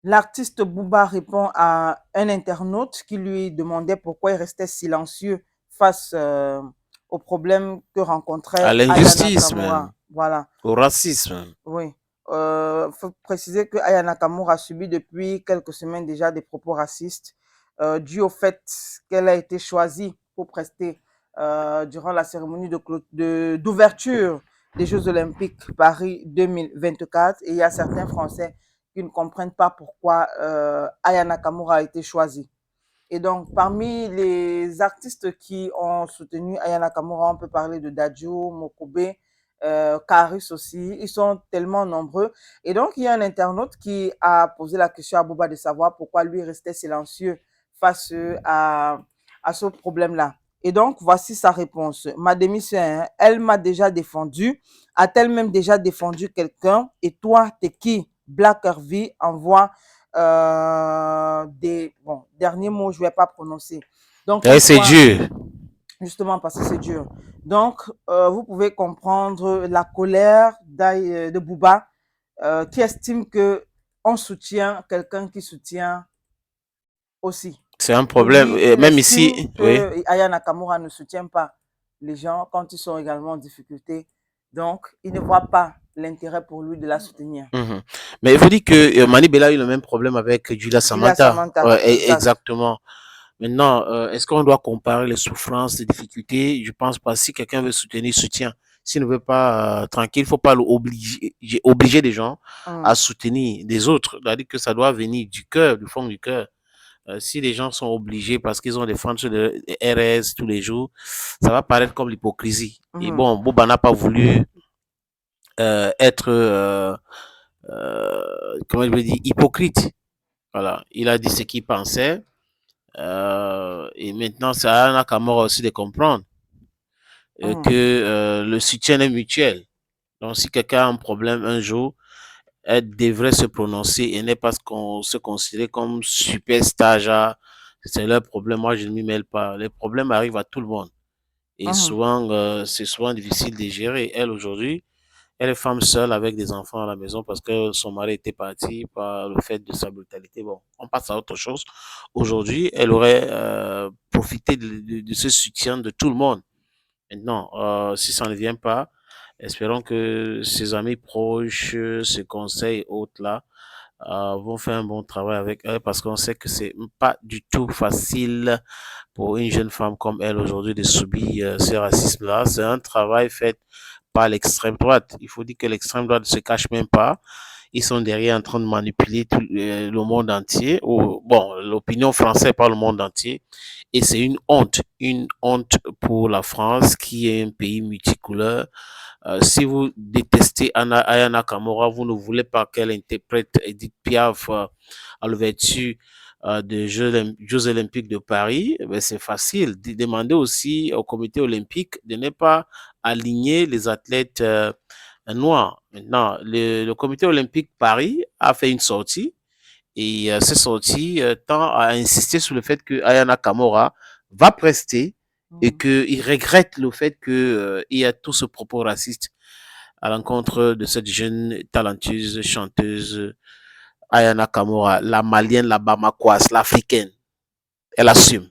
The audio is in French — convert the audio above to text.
L'artiste Booba répond à un internaute qui lui demandait pourquoi il restait silencieux face aux problèmes que À rencontrait Aya l'injustice même, Nakamura. Voilà, au racisme. oui. Faut préciser que Aya Nakamura a subi depuis quelques semaines déjà des propos racistes dû au fait qu'elle a été choisie pour prester durant la cérémonie d'ouverture des Jeux Olympiques Paris 2024. Et il y a certains Français qui ne comprennent pas pourquoi Aya Nakamura a été choisie. Et donc, parmi les artistes qui ont soutenu Aya Nakamura, on peut parler de Dadju, Mokobe, Karis aussi. Ils sont tellement nombreux. Et donc, il y a un internaute qui a posé la question à Bouba de savoir pourquoi lui restait silencieux face à ce problème-là. Et donc, voici sa réponse. Ma démission, hein, elle m'a déjà défendu. A-t-elle même déjà défendu quelqu'un? Et toi, t'es qui? Black Hervey envoie des bon, derniers mots, je ne vais pas prononcer. Donc, Et comme c'est quoi, Dieu. justement, parce que c'est dur. Donc, vous pouvez comprendre la colère de Booba, qui estime que on soutient quelqu'un qui soutient aussi. C'est un Et problème. lui, Et il même estime ici, oui. que Aya Nakamura ne soutient pas les gens quand ils sont également en difficulté. Donc, il ne voit pas l'intérêt pour lui de la soutenir. Mhm. Mais il faut dire que Mani Bella a eu le même problème avec Julia Julia Samantha. Samantha, Ouais, exact. exactement. Maintenant, est-ce qu'on doit comparer les souffrances, les difficultés? Je pense pas. Si quelqu'un veut soutenir, il soutient. S'il ne veut pas, tranquille, il faut pas obliger les gens à Hum, soutenir des autres. C'est-à-dire que ça doit venir du cœur, du fond du cœur. Si les gens sont obligés parce qu'ils ont des fans sur le RS tous les jours, ça va paraître comme l'hypocrisie. Et hum, bon, Boba n'a pas voulu être, comment je veux dire, hypocrite. Voilà, il a dit ce qu'il pensait. Et maintenant, c'est à Nakamura aussi de comprendre que hum. le soutien est mutuel. Donc, si quelqu'un a un problème un jour, elle devrait se prononcer et n'est pas se considérer comme superstar. C'est leur problème, moi je ne m'y mêle pas. Les problèmes arrivent à tout le monde. Et Mhm, souvent, c'est souvent difficile de gérer. Elle, aujourd'hui, elle est femme seule avec des enfants à la maison parce que son mari était parti par le fait de sa brutalité. Bon, on passe à autre chose. Aujourd'hui, elle aurait profité de ce soutien de tout le monde. Maintenant, si ça ne vient pas, espérons que ses amis proches, ses conseils autres là, vont faire un bon travail avec elle parce qu'on sait que c'est pas du tout facile pour une jeune femme comme elle aujourd'hui de subir ce racisme-là. C'est un travail fait par l'extrême droite. Il faut dire que l'extrême droite ne se cache même pas. Ils sont derrière en train de manipuler tout le monde entier, ou bon, l'opinion française par le monde entier. Et c'est une honte pour la France qui est un pays multicouleur. Si vous détestez Aya Nakamura, vous ne voulez pas qu'elle interprète Edith Piaf à l'ouverture des Jeux Olympiques de Paris, ben c'est facile. Demandez aussi au comité olympique de ne pas aligner les athlètes noirs. Maintenant, le comité olympique Paris a fait une sortie et cette sortie tend à insister sur le fait que Aya Nakamura va prester et mhm. qu'il regrette le fait qu'il y a tout ce propos raciste à l'encontre de cette jeune talentueuse chanteuse Aya Nakamura, la malienne, la bamakoise, l'africaine. Elle assume.